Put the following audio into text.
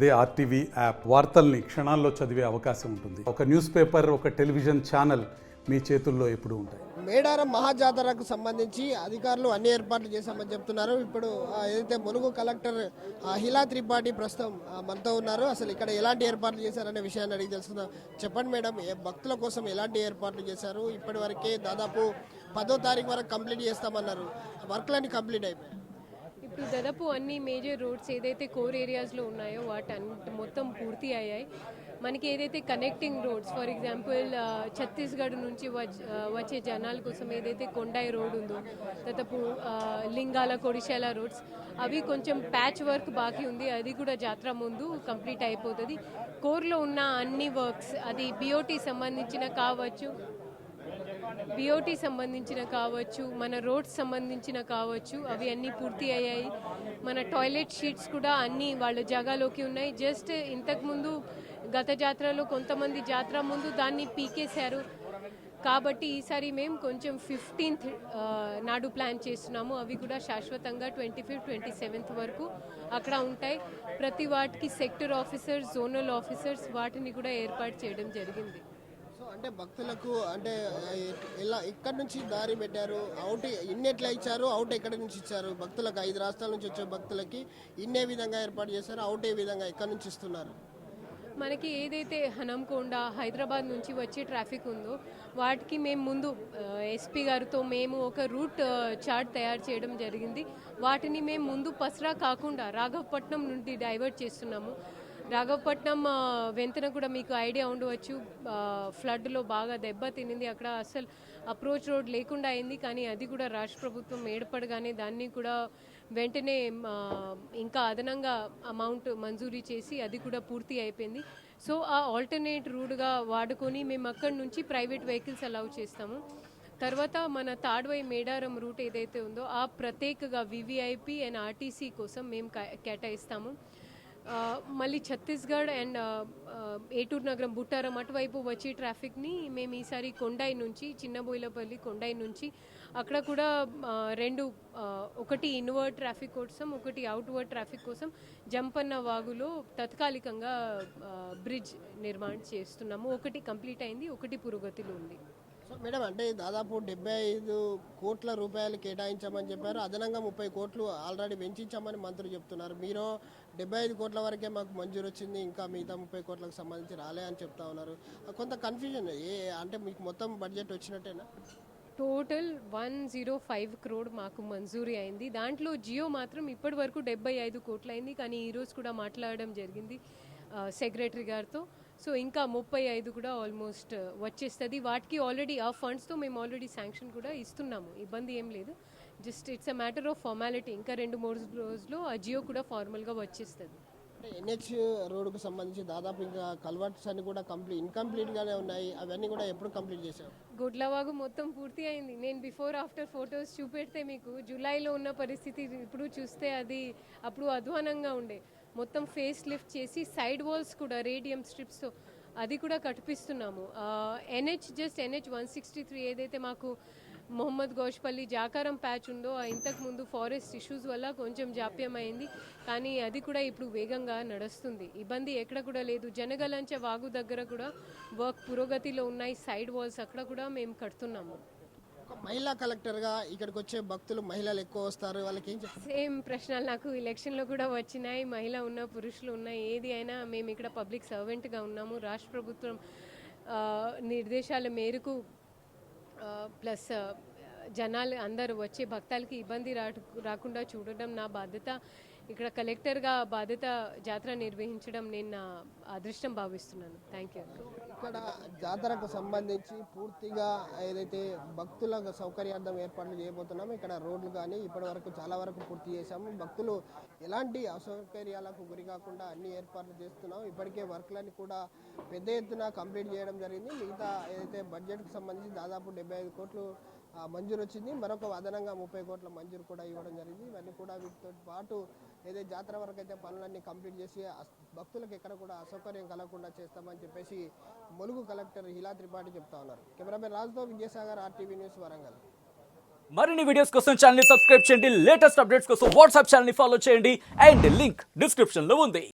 అదే RTV app వార్తల్ని క్షణాల్లో చదివే అవకాశం ఉంటుంది. ఒక న్యూస్ పేపర్, ఒక టెలివిజన్ ఛానల్ మీ చేతుల్లో ఎప్పుడూ ఉంటాయి. మేడారం మహాజాతరకు సంబంధించి అధికారులు అన్ని ఏర్పాట్లు చేశామని చెప్తున్నారు. ఇప్పుడు ఏదైతే ములుగు కలెక్టర్ హిలా త్రిపాఠి ప్రస్తుతం మనతో ఉన్నారు. అసలు ఇక్కడ ఎలాంటి ఏర్పాట్లు చేశారనే విషయాన్ని అడిగి తెలుసుకుందాం. చెప్పండి మేడం, భక్తుల కోసం ఎలాంటి ఏర్పాట్లు చేశారు? ఇప్పటి వరకే దాదాపు 10వ తారీఖు వరకు కంప్లీట్ చేస్తామన్నారు. వర్క్లన్నీ కంప్లీట్ అయిపోయాయి. ఇప్పుడు దాదాపు అన్ని మేజర్ రోడ్స్ ఏదైతే కోర్ ఏరియాస్లో ఉన్నాయో వాటి మొత్తం పూర్తి అయ్యాయి. మనకి ఏదైతే connecting roads, for example Chhattisgarh నుంచి వచ్చే జనాల కోసం ఏదైతే కొండాయి రోడ్ ఉందో, దాదాపు లింగాల కొడిశాల రోడ్స్, అవి కొంచెం ప్యాచ్ వర్క్ బాకీ ఉంది. అది కూడా జాతర ముందు కంప్లీట్ అయిపోతుంది. కోర్లో ఉన్న అన్ని వర్క్స్, అది బిఓటీ సంబంధించిన కావచ్చు, మన రోడ్స్ సంబంధించిన కావచ్చు, అవి అన్నీ పూర్తి అయ్యాయి. మన టాయిలెట్ షీట్స్ కూడా అన్నీ వాళ్ళ జాగాలోకి ఉన్నాయి. జస్ట్ ఇంతకుముందు గత జాతరలో కొంతమంది జాతర ముందు దాన్ని పీకేశారు. కాబట్టి ఈసారి మేము కొంచెం 15th నాడు ప్లాన్ చేస్తున్నాము. అవి కూడా శాశ్వతంగా 25th, 27th వరకు అక్కడ ఉంటాయి. ప్రతి వాటికి సెక్టర్ ఆఫీసర్స్, జోనల్ ఆఫీసర్స్ వాటిని కూడా ఏర్పాటు చేయడం జరిగింది. అంటే భక్తులకు అంటే ఎలా ఇక్కడ నుంచి దారి పెట్టారు? అవుట్ ఇన్ని ఎట్లా ఇచ్చారు? అవుట్ ఎక్కడి నుంచి ఇచ్చారు? భక్తులకు 5 రాష్ట్రాల నుంచి వచ్చే భక్తులకి ఇన్నే విధంగా ఏర్పాటు చేశారు, అవుట్ ఏ విధంగా ఎక్కడి నుంచి ఇస్తున్నారు? మనకి ఏదైతే హనంకొండ, హైదరాబాద్ నుంచి వచ్చే ట్రాఫిక్ ఉందో వాటికి మేము ముందు ఎస్పీ గారితో మేము ఒక రూట్ చార్ట్ తయారు చేయడం జరిగింది. వాటిని మేము ముందు పసరా కాకుండా రాఘవపట్నం నుండి డైవర్ట్ చేస్తున్నాము. రాఘవపట్నం వెంతన కూడా మీకు ఐడియా ఉండవచ్చు, ఫ్లడ్లో బాగా దెబ్బ తినింది. అక్కడ అసలు అప్రోచ్ రోడ్ లేకుండా అయింది. కానీ అది కూడా రాష్ట్ర ప్రభుత్వం ఏర్పడగానే దాన్ని కూడా వెంటనే ఇంకా అదనంగా అమౌంట్ మంజూరీ చేసి అది కూడా పూర్తి అయిపోయింది. సో ఆ ఆల్టర్నేట్ రూట్గా వాడుకొని మేము అక్కడి నుంచి ప్రైవేట్ వెహికల్స్ అలౌ చేస్తాము. తర్వాత మన తాడ్వై మేడారం రూట్ ఏదైతే ఉందో ఆ ప్రత్యేకగా వివిఐపి అండ్ ఆర్టీసీ కోసం మేము కేటాయిస్తాము. మళ్ళీ ఛత్తీస్గఢ్ అండ్ ఏటూరు నగరం, బుట్టారం అటువైపు వచ్చే ట్రాఫిక్ని మేము ఈసారి కొండాయి నుంచి, చిన్నబోయిలపల్లి కొండాయి నుంచి అక్కడ కూడా ఒకటి ఇన్వర్డ్ ట్రాఫిక్ కోసం, ఒకటి అవుట్వర్డ్ ట్రాఫిక్ కోసం జంపన్న వాగులో తాత్కాలికంగా బ్రిడ్జ్ నిర్మాణం చేస్తున్నాము. ఒకటి కంప్లీట్ అయింది, ఒకటి పురోగతిలో ఉంది. సో మేడం, అంటే దాదాపు 75 కోట్ల రూపాయలు కేటాయించామని చెప్పారు. అదనంగా 30 కోట్లు ఆల్రెడీ వెంచామని మంత్రులు చెప్తున్నారు. మీరు 75 కోట్ల వరకే మాకు మంజూరు వచ్చింది, ఇంకా మిగతా 30 కోట్లకు సంబంధించి రాలే అని చెప్తా ఉన్నారు. కొంత కన్ఫ్యూజన్. అంటే మీకు మొత్తం బడ్జెట్ వచ్చినట్టేనా? టోటల్ 105 crore మాకు మంజూరీ అయింది. దాంట్లో జియో మాత్రం ఇప్పటి వరకు 75 కోట్లు అయింది. కానీ ఈరోజు కూడా మాట్లాడడం జరిగింది సెక్రటరీ గారితో. సో ఇంకా 35 కూడా ఆల్మోస్ట్ వచ్చేస్తుంది. వాటికి ఆల్రెడీ ఆ ఫండ్స్తో మేము ఆల్రెడీ శాంక్షన్ కూడా ఇస్తున్నాము. ఇబ్బంది ఏం లేదు. Just it's a matter of formality. ఇంకా 2-3 రోజుల్లో ఆ జియో కూడా ఫార్మల్గా వచ్చేస్తుంది. అంటే ఎన్హెచ్ రోడ్డుకు సంబంధించి దాదాపు ఇంకా కల్వర్ట్స్ అన్ని కూడా ఇన్కంప్లీట్గానే ఉన్నాయి. అవన్నీ కూడా ఎప్పుడు కంప్లీట్ చేశారు? గుడ్లవాగు మొత్తం పూర్తి అయింది. నేను బిఫోర్ ఆఫ్టర్ ఫొటోస్ చూపెడితే మీకు జూలైలో ఉన్న పరిస్థితి ఇప్పుడు చూస్తే అది అప్పుడు అధ్వానంగా ఉండే. మొత్తం ఫేస్ లిఫ్ట్ చేసి సైడ్ వాల్స్ కూడా రేడియం స్ట్రిప్స్తో అది కూడా కట్టిస్తున్నాము. ఎన్హెచ్ 163 ఏదైతే మాకు మొహమ్మద్ గోష్పల్లి జాకారం ప్యాచ్ ఉందో ఇంతకుముందు ఫారెస్ట్ ఇష్యూస్ వల్ల కొంచెం జాప్యం అయింది. కానీ అది కూడా ఇప్పుడు వేగంగా నడుస్తుంది. ఇబ్బంది ఎక్కడ కూడా లేదు. జనగలంచ వాగు దగ్గర కూడా వర్క్ పురోగతిలో ఉన్నాయి. సైడ్ వాల్స్ అక్కడ కూడా మేము కడుతున్నాము. మహిళా కలెక్టర్గా ఇక్కడికి వచ్చే భక్తులు మహిళలు ఎక్కువ వస్తారు, వాళ్ళకి ఏం చెప్తారు? సేమ్ ప్రశ్నలు నాకు ఎలక్షన్లో కూడా వచ్చినాయి. మహిళ ఉన్న, పురుషులు ఉన్నాయి, ఏది అయినా మేము ఇక్కడ పబ్లిక్ సర్వెంట్గా ఉన్నాము. రాష్ట్ర ప్రభుత్వం నిర్దేశాల మేరకు ప్లస్ జనాలు అందరూ వచ్చే భక్తులకి ఇబ్బంది రాకుండా చూడడం నా బాధ్యత. ఇక్కడ కలెక్టర్గా బాధ్యత జాతర నిర్వహించడం నేను నా అదృష్టం భావిస్తున్నాను. Thank you. ఇక్కడ జాతరకు సంబంధించి పూర్తిగా ఏదైతే భక్తుల సౌకర్యార్థం ఏర్పాట్లు చేయబోతున్నామో ఇక్కడ రోడ్లు కానీ ఇప్పటి వరకు చాలా వరకు పూర్తి చేశాము. భక్తులు ఎలాంటి అసౌకర్యాలకు గురి కాకుండా అన్ని ఏర్పాట్లు చేస్తున్నాం. ఇప్పటికే వర్క్లన్నీ కూడా పెద్ద ఎత్తున కంప్లీట్ చేయడం జరిగింది. మిగతా ఏదైతే బడ్జెట్కి సంబంధించి దాదాపు 75 కోట్లు మంజూరు వచ్చింది. మరొక అదనంగా 30 కోట్ల మంజూరు కూడా ఇవ్వడం జరిగింది. ఇవన్నీ కూడా వీటితో పాటు ఏదైతే జాతర వరకు అయితే పనులన్నీ కంప్లీట్ చేసి భక్తులకు ఎక్కడ కూడా అసౌకర్యం కలగకుండా చేస్తామని చెప్పేసి ములుగు కలెక్టర్ హిలా త్రిపాఠి చెప్తా ఉన్నారు. కెమెరామెన్ రాజుతో విజయసాగర్, RTV న్యూస్, వరంగల్. మరిన్ని వీడియోస్ కోసం ఛానల్ ని సబ్స్క్రైబ్ చేయండి. లేటెస్ట్ అప్డేట్స్ కోసం వాట్సాప్ ఛానల్ ని ఫాలో చేయండి. అండ్ లింక్ డిస్క్రిప్షన్ లో ఉంది.